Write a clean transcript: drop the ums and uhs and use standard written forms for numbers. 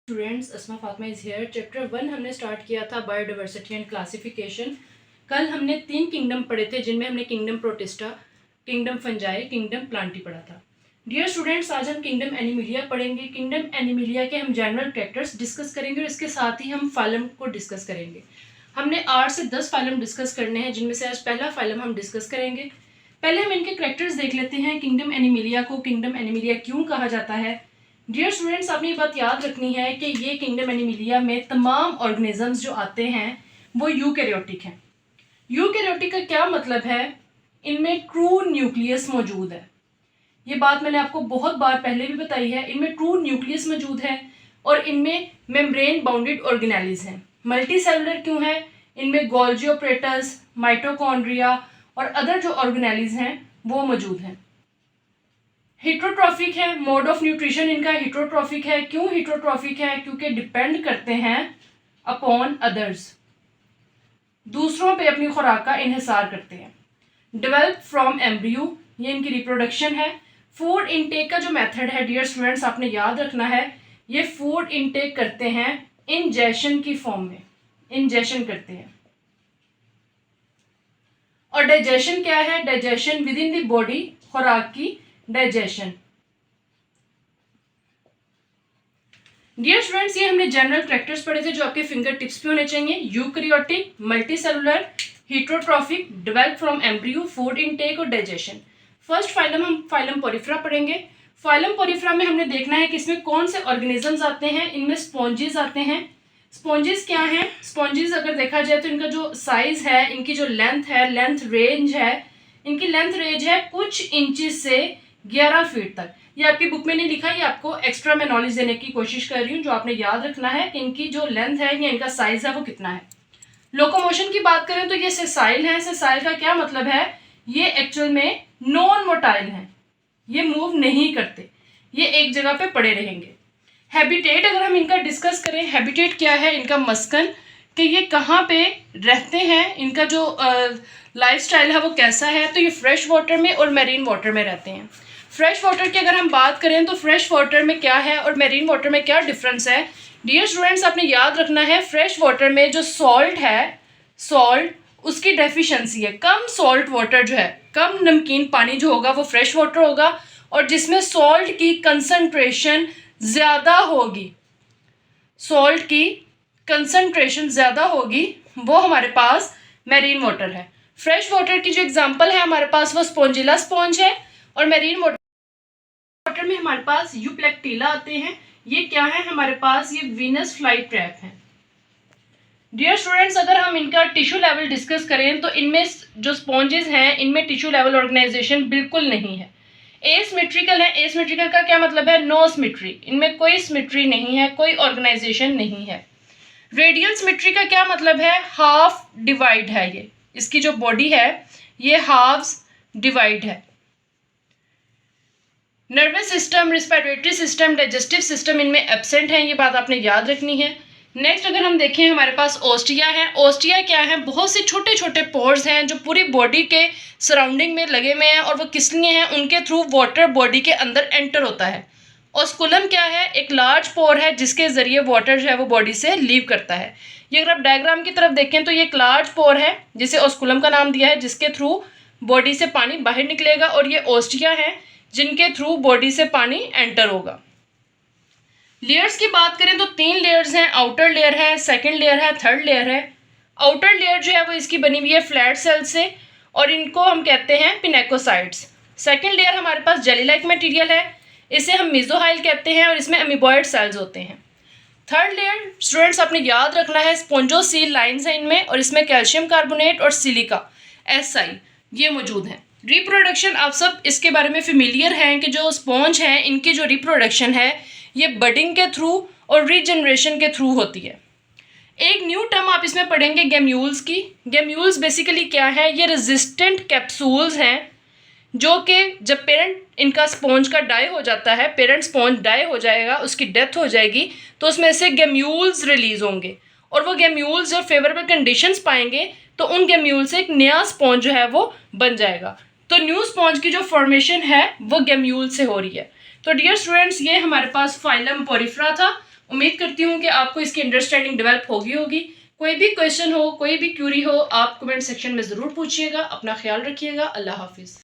Students, Asma Fatima is here. Chapter 1 हमने start किया था बायोडाइवर्सिटी एंड क्लासिफिकेशन। कल हमने 3 किंगडम पढ़े थे, जिनमें हमने kingdom protista, kingdom fungi, kingdom Plantae पढ़ा था। डियर स्टूडेंट्स, आज हम किंगडम एनिमिलिया पढ़ेंगे। किंगडम एनिमिलिया के हम जनरल कैरेक्टर्स डिस्कस करेंगे और इसके साथ ही हम फाइलम को डिस्कस करेंगे। हमने 8 से 10 फाइलम डिस्कस करने हैं, जिनमें से आज पहला फाइलम हम डिस्कस करेंगे। पहले हम इनके कैरेक्टर्स देख लेते हैं। किंगडम एनिमिलिया को किंगडम एनिमिलिया क्यों कहा जाता है? डियर स्टूडेंट्स, आपने ये बात याद रखनी है कि ये किंगडम एनिमिलिया में तमाम ऑर्गेनिजम्स जो आते हैं वो यूकैरियोटिक हैं। यूकैरियोटिक का क्या मतलब है? इनमें ट्रू न्यूक्लियस मौजूद है। ये बात मैंने आपको बहुत बार पहले भी बताई है। इनमें ट्रू न्यूक्लियस मौजूद है और इनमें मेम्ब्रेन बाउंडेड ऑर्गेनेलिज हैं। मल्टी सेलुलर क्यों है? इनमें गोल्जी ऑपरेटर्स, माइटोकॉन्ड्रिया और अदर जो ऑर्गेनेलिज हैं वो मौजूद हैं। हिट्रोट्रॉफिक है, मोड ऑफ न्यूट्रिशन इनका हिट्रोट्रॉफिक है। क्यों हिट्रोट्रॉफिक है? क्योंकि डिपेंड करते हैं अपॉन अदर्स, दूसरों पे अपनी खुराक का इन्हिसार करते हैं। डेवलप फ्रॉम एम्ब्रियो, ये इनकी रिप्रोडक्शन है। फूड इनटेक का जो मेथड है डियर स्टूडेंट्स, आपने याद रखना है, ये फूड इनटेक करते हैं इंजेशन की फॉर्म में, इंजेशन करते हैं। और डाइजेशन क्या है? Digestion with in the body, खुराक की डाइजेशन। डियर स्टूडेंट्स, ये हमने जनरल कैरेक्टर्स पढ़े थे जो आपके फिंगर टिप्स पे होने चाहिए। Eukaryotic, multicellular, heterotrophic, develop from embryo, food intake और डाइजेशन। फर्स्ट फाइलम हम फाइलम पोरिफेरा पढ़ेंगे। फाइलम पोरिफेरा में हमने देखना है कि इसमें कौन से ऑर्गेनिजम्स आते हैं। इनमें स्पॉन्जेस आते हैं। स्पॉन्जेस क्या हैं? स्पॉन्जेस अगर देखा जाए तो इनका जो साइज है, इनकी जो लेंथ है, लेंथ रेंज है, इनकी लेंथ रेंज है कुछ इंचेस से 11 फीट तक। ये आपकी बुक में नहीं लिखा, ये आपको एक्स्ट्रा मैं नॉलेज देने की कोशिश कर रही हूँ। जो आपने याद रखना है कि इनकी जो लेंथ है या इनका साइज है वो कितना है। लोकोमोशन की बात करें तो ये सेसाइल है। सेसाइल का क्या मतलब है? ये एक्चुअल में नॉन मोटाइल है, ये मूव नहीं करते, ये एक जगह पे पड़े रहेंगे। हैबिटेट अगर हम इनका डिस्कस करें, हैबिटेट क्या है इनका? मस्कन, कि ये कहाँ पे रहते हैं, इनका जो लाइफ स्टाइल है वो कैसा है। तो ये फ्रेश वाटर में और मैरीन वाटर में रहते हैं। फ्रेश वाटर की अगर हम बात करें तो फ्रेश वाटर में क्या है और मैरीन वाटर में क्या डिफरेंस है? डियर स्टूडेंट्स, आपने याद रखना है, फ्रेश वाटर में जो सॉल्ट है, सॉल्ट उसकी डेफिशिएंसी है। कम सॉल्ट वाटर जो है, कम नमकीन पानी जो होगा वो फ्रेश वाटर होगा, और जिसमें सॉल्ट की कंसंट्रेशन ज़्यादा होगी, सॉल्ट की कंसंट्रेशन ज़्यादा होगी, वो हमारे पास मैरीन वाटर है। फ्रेश वाटर की जो एग्जांपल है हमारे पास वो स्पॉन्जिला स्पॉन्ज है, और मैरीन वाटर में हमारे पास यूप्लेक्टिला आते हैं। ये क्या है हमारे पास? ये वीनस फ्लाई ट्रैप है। डियर स्टूडेंट्स, अगर हम इनका टिश्यू लेवल डिस्कस करें तो इनमें जो स्पॉन्जेस हैं इनमें टिश्यू लेवल ऑर्गेनाइजेशन बिल्कुल नहीं है। एसिमेट्रिकल है। एसिमेट्रिकल का क्या मतलब है? नो सिमेट्री, इनमें कोई सिमेट्री नहीं है, कोई ऑर्गेनाइजेशन नहीं है। रेडियल सिमेट्री का क्या मतलब है? हाफ डिवाइड है। ये इसकी जो बॉडी है ये हाफ्स डिवाइड है। Nervous system, respiratory system, digestive system इनमें एब्सेंट है, ये बात आपने याद रखनी है। नेक्स्ट अगर हम देखें, हमारे पास ओस्टिया है। ओस्टिया क्या है? बहुत से छोटे छोटे पोर्स हैं जो पूरी बॉडी के सराउंडिंग में लगे हुए हैं, और वो किस लिए हैं? उनके थ्रू वाटर बॉडी के अंदर एंटर होता है। ऑस्कुलम क्या है? एक लार्ज पोर है जिसके ज़रिए वाटर जो है वो बॉडी से लीव करता है। ये अगर आप डायग्राम की तरफ देखें तो ये एक लार्ज पोर है जिसे ऑस्कुलम का नाम दिया है, जिसके थ्रू बॉडी से पानी बाहर निकलेगा, और ये ओस्टिया है जिनके थ्रू बॉडी से पानी एंटर होगा। लेयर्स की बात करें तो 3 लेयर्स हैं। आउटर लेयर है, सेकंड लेयर है, थर्ड लेयर है। आउटर लेयर जो है वो इसकी बनी हुई है फ्लैट सेल से, और इनको हम कहते हैं पिनेकोसाइट्स। सेकंड लेयर हमारे पास जेली लाइक मटेरियल है, इसे हम मेसोहाइल कहते हैं, और इसमें अमीबॉइड सेल्स होते हैं। थर्ड लेयर स्टूडेंट्स आपने याद रखना है, स्पोंजोसील लाइन्स हैं इनमें, और इसमें कैल्शियम कार्बोनेट और सिलिका SI ये मौजूद हैं। रिप्रोडक्शन आप सब इसके बारे में फेमिलियर हैं कि जो स्पॉन्ज हैं इनकी जो रिप्रोडक्शन है ये बडिंग के थ्रू और रीजनरेशन के थ्रू होती है। एक न्यू टर्म आप इसमें पढ़ेंगे गैम्यूल्स की। गैम्यूल्स बेसिकली क्या है? ये रेजिस्टेंट कैप्सूल्स हैं जो कि जब पेरेंट इनका स्पॉन्ज का डाई हो जाता है, पेरेंट स्पॉन्ज डाई हो जाएगा, उसकी डेथ हो जाएगी, तो उसमें से गैम्यूल्स रिलीज होंगे, और वो गैम्यूल्स जब फेवरेबल कंडीशंस पाएंगे तो उन गैम्यूल से एक नया स्पॉन्ज जो है वो बन जाएगा। तो न्यू स्पॉन्ज की जो फॉर्मेशन है वो गैम्यूल से हो रही है। तो डियर स्टूडेंट्स, ये हमारे पास फाइलम पोरिफेरा था। उम्मीद करती हूँ कि आपको इसकी अंडरस्टैंडिंग डेवलप होगी। कोई भी क्वेश्चन हो, कोई भी क्यूरी हो, आप कमेंट सेक्शन में ज़रूर पूछिएगा। अपना ख्याल रखिएगा। अल्लाह हाफिज़।